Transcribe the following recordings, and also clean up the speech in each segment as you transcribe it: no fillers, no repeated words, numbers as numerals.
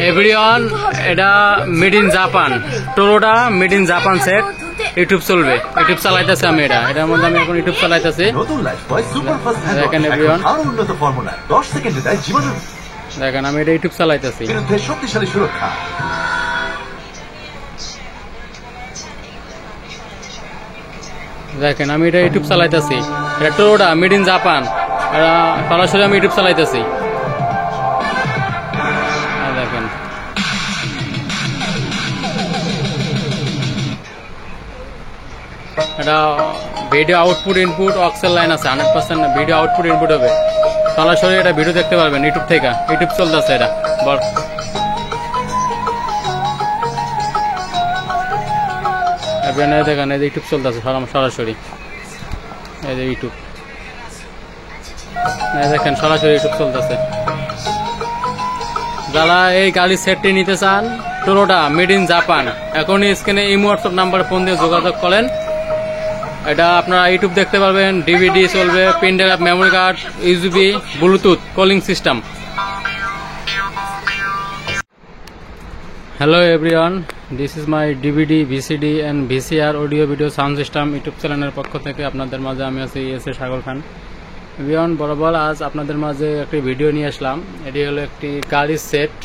Everyone, এটা made in Japan, টোরোটা made in Japan set. YouTube চলবে, ইউটিউব চালাইতেছে আমি এটার মধ্যে আমি এখন ইউটিউব চালাইতেছি। দেখেন এভরিওয়ান, দেখেন আমি এটা ইউটিউব চালাইতেছি। শক্তিশালী সুরক্ষা। দেখেন আমি এটা ইউটিউব চালাইতেছি, এটা টোরোটা মেড ইন জাপান, এটা সরাসরি আমি ইউটিউব চালাইতেছি। দেখেন এটা ভিডিও আউটপুট ইনপুট অক্সেল লাইন আছে, 100% ভিডিও আউটপুট ইনপুট হবে। সরাসরি এটা ভিডিও দেখতে পারবেন ইউটিউব থেকে, ইউটিউব চলতেছে এটা। দেখেন এই যে ইউটিউব চলতেছে সরাসরি, এই যে ইউটিউব দেখেন সরাসরি ইউটিউব চলতেছে। যারা এই গাড়ির সেটটি নিতে চান, টোরোটা মেড ইন জাপান, এখনই স্ক্রিনে ইমো হোয়াটসঅ্যাপ নাম্বারে ফোন দিয়ে যোগাযোগ করেন। এটা আপনারা ইউটিউব দেখতে পারবেন, ডিভিডি চলবে, pen drive, memory card, USB, bluetooth, calling system. Hello everyone, this is my DVD, VCD and VCR audio video sound system YouTube চ্যানেলের পক্ষ থেকে আপনাদের মাঝে আমি আছি এস.এ. সাগর খান। এভরিওয়ান, বরাবর আজ আপনাদের মাঝে একটি ভিডিও নিয়ে আসলাম। এটি হলো একটি গাড়ির সেট।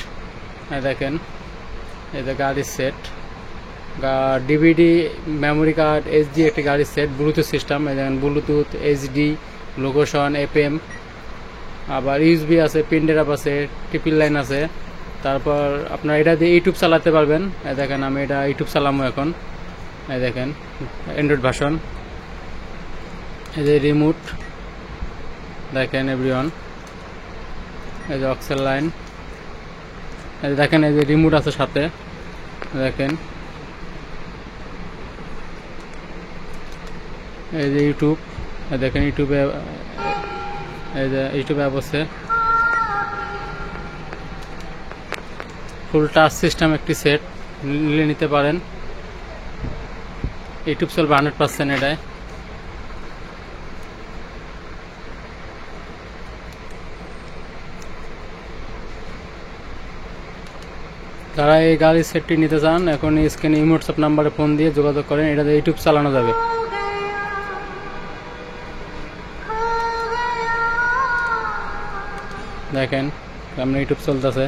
দেখেন এই যে গাড়ির set, DVD, memory card, HD একটি গাড়ির সেট, ব্লুটুথ সিস্টেম। এই দেখেন ব্লুটুথ, এইচডি, লোকেশন, এফএম, আবার ইউএসবি আছে, পেন ড্রাইভ আছে, ট্রিপল লাইন আছে। তারপর আপনারা এটা দিয়ে ইউটিউব চালাতে পারবেন। এই দেখেন আমি এটা ইউটিউব চালাবো এখন। এই দেখেন অ্যান্ড্রয়েড ভার্সন। এই যে রিমোট, দেখেন এভরিওয়ান, এই যে অক্সেল লাইন। এই যে দেখেন এই যে রিমোট আছে সাথে। দেখেন এই যে ইউটিউব, দেখেন ইউটিউবে, এই যে ইউটিউব অ্যাপ আছে। ফুল টাচ সিস্টেম একটি সেট নিলে নিতে পারেন। ইউটিউব চলবে 100% এটাই। যারা এই গাড়ির সেটটি নিতে চান, এখন স্ক্রিনে ইমো হোয়াটসঅ্যাপ নাম্বারে ফোন দিয়ে যোগাযোগ করেন। এটাতে ইউটিউব চালানো যাবে। দেখেন আপনার ইউটিউব চলতেছে।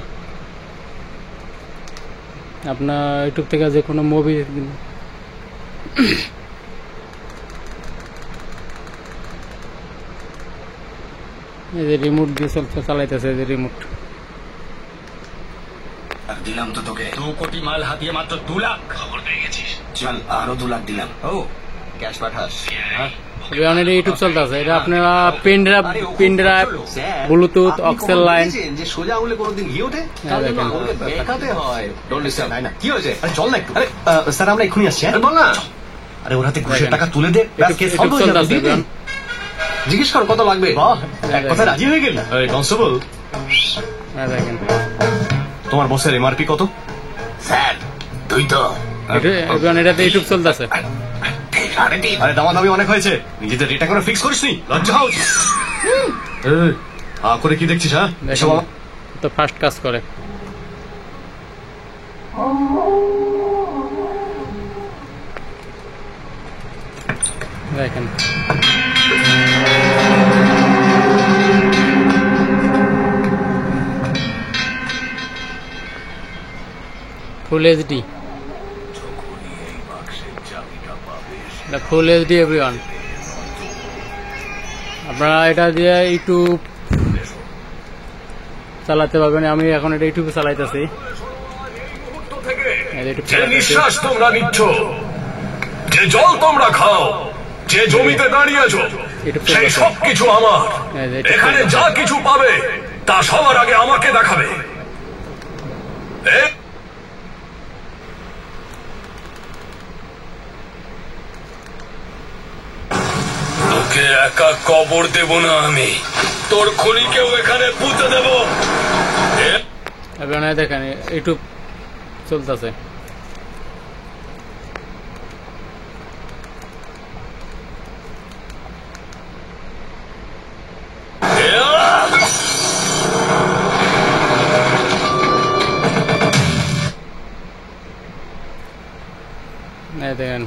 আপনার ইউটিউব থেকে যে কোনো মুভি, এই যে রিমোট দিয়ে চালাইতেছে, এই যে রিমোট। দিলাম তো তোকে 2 কোটি মাল হাতিয়ে মাত্র 2 লাখ। খবর পেয়ে গেছিস? চল আরো 2 লাখ দিলাম। ও ক্যাশ পাঠাস? ইউটিউব চলতেছে। এটা আপনারা পেন ড্রাইভ, ব্লুটুথ, অক্সেল লাইন। যে সোজা আঙুলে কোনোদিন ঘি ওঠে, দেখাতে হয়। Don't disturb. না কি হয়েছে? আরে চল না একটু। আরে স্যার আমরা এক্ষুনি আসছি। আরে বল না। আরে ওর হাতে ঘুষের টাকা তুলে দে। জিজ্ঞেস কর কত লাগবে। এক কথা রাজি হয়ে গেল। আরে কনস্টেবল, দেখেন তোমার বসের এমআরপি কত? স্যার তুই তো এটাতে ইউটিউব চলতেছে। আরে দামাদামি অনেক হয়েছে, নিজেদের রেট করে ফিক্স করিস নি? লজ্জা হাউস করে কি দেখছিস? হ্যাঁ তো ফার্স্ট কাজ করে। দেখেন full HD, full HD everyone. আপনারা এটা দিয়ে ইউটিউব চালাতে পারবেন। আমি এখন এটা ইউটিউবে চালাইতেছি। যে নিঃশ্বাস তোমরা নিচ্ছ, যে জল তোমরা খাও, যে জমিতে দাঁড়িয়েছো, সেই সব কিছু আমার। এখানে যা কিছু পাবে তা সবার আগে আমাকে দেখাবে। তোকে একা কবর দেব না আমি, তোর খুনিকেও এখানে পুঁতে দেব। দেখেন ইউটিউব চলতেছে। দেখেন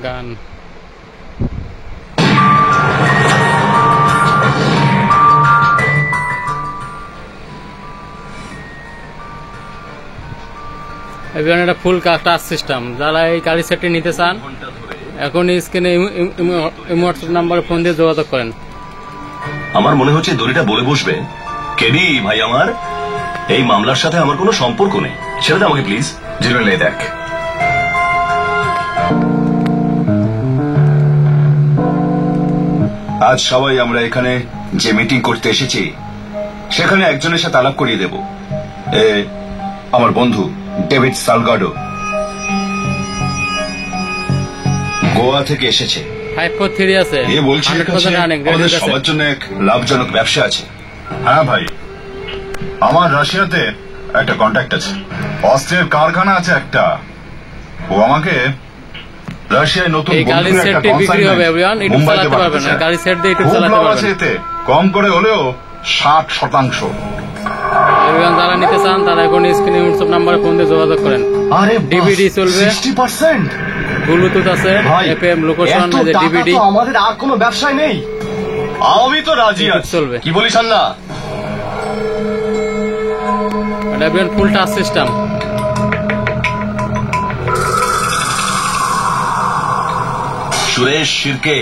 গান। এভিয়ান এটা ফুল টাচ সিস্টেম। যারা এই গাড়ি সেটটি নিতে চান এখন স্ক্রিনে হোয়াটসঅ্যাপ নাম্বারে ফোন দিয়ে যোগাযোগ করেন। আমার মনে হচ্ছে দড়িটা বলে বসবে, কেডি ভাই আমার এই মামলার সাথে আমার কোনো সম্পর্ক নেই, ছেড়ে দে আমাকে প্লিজ। জিরোলে দেখ, আজ সবাই আমরা এখানে যে মিটিং করতে এসেছি সেখানে একজনের সাথে আলাপ করিয়ে দেব। আমার বন্ধু ডেভিড সালগাডো গোয়া থেকে এসেছে। 543 আছে। এ বলছে আমাদের সবার জন্য এক লাভজনক ব্যবসা আছে। হ্যাঁ ভাই, আমার রাশিয়াতে একটা কন্ট্যাক্ট আছে, অস্ত্রের কারখানা আছে একটা। ও আমাকে রাশিয়ায় নতুন এই গাড়ি সেটটি বিক্রি হবে এভরিওয়ান, ইউটিউব চালাতে পারবেন না। গাড়ি সেট দিয়ে ইউটিউব চালাতে পারবেন। এতে কম করে হলেও 60%। এভরিওয়ান যারা নিতে চান তারা এখন স্ক্রিনে হোয়াটসঅ্যাপ নাম্বারে ফোন দিয়ে যোগাযোগ করেন। আরে ডিভিডি চলবে, 60%। ব্লুটুথ আছে, এফএম লোকেশন, ডিভিডি। আমাদের আর কোনো ব্যবসায় নেই। আমি তো রাজি আছি, চলবে। কি বলিস আল্লাহ? এটা everyone full touch system. Suresh শিরকে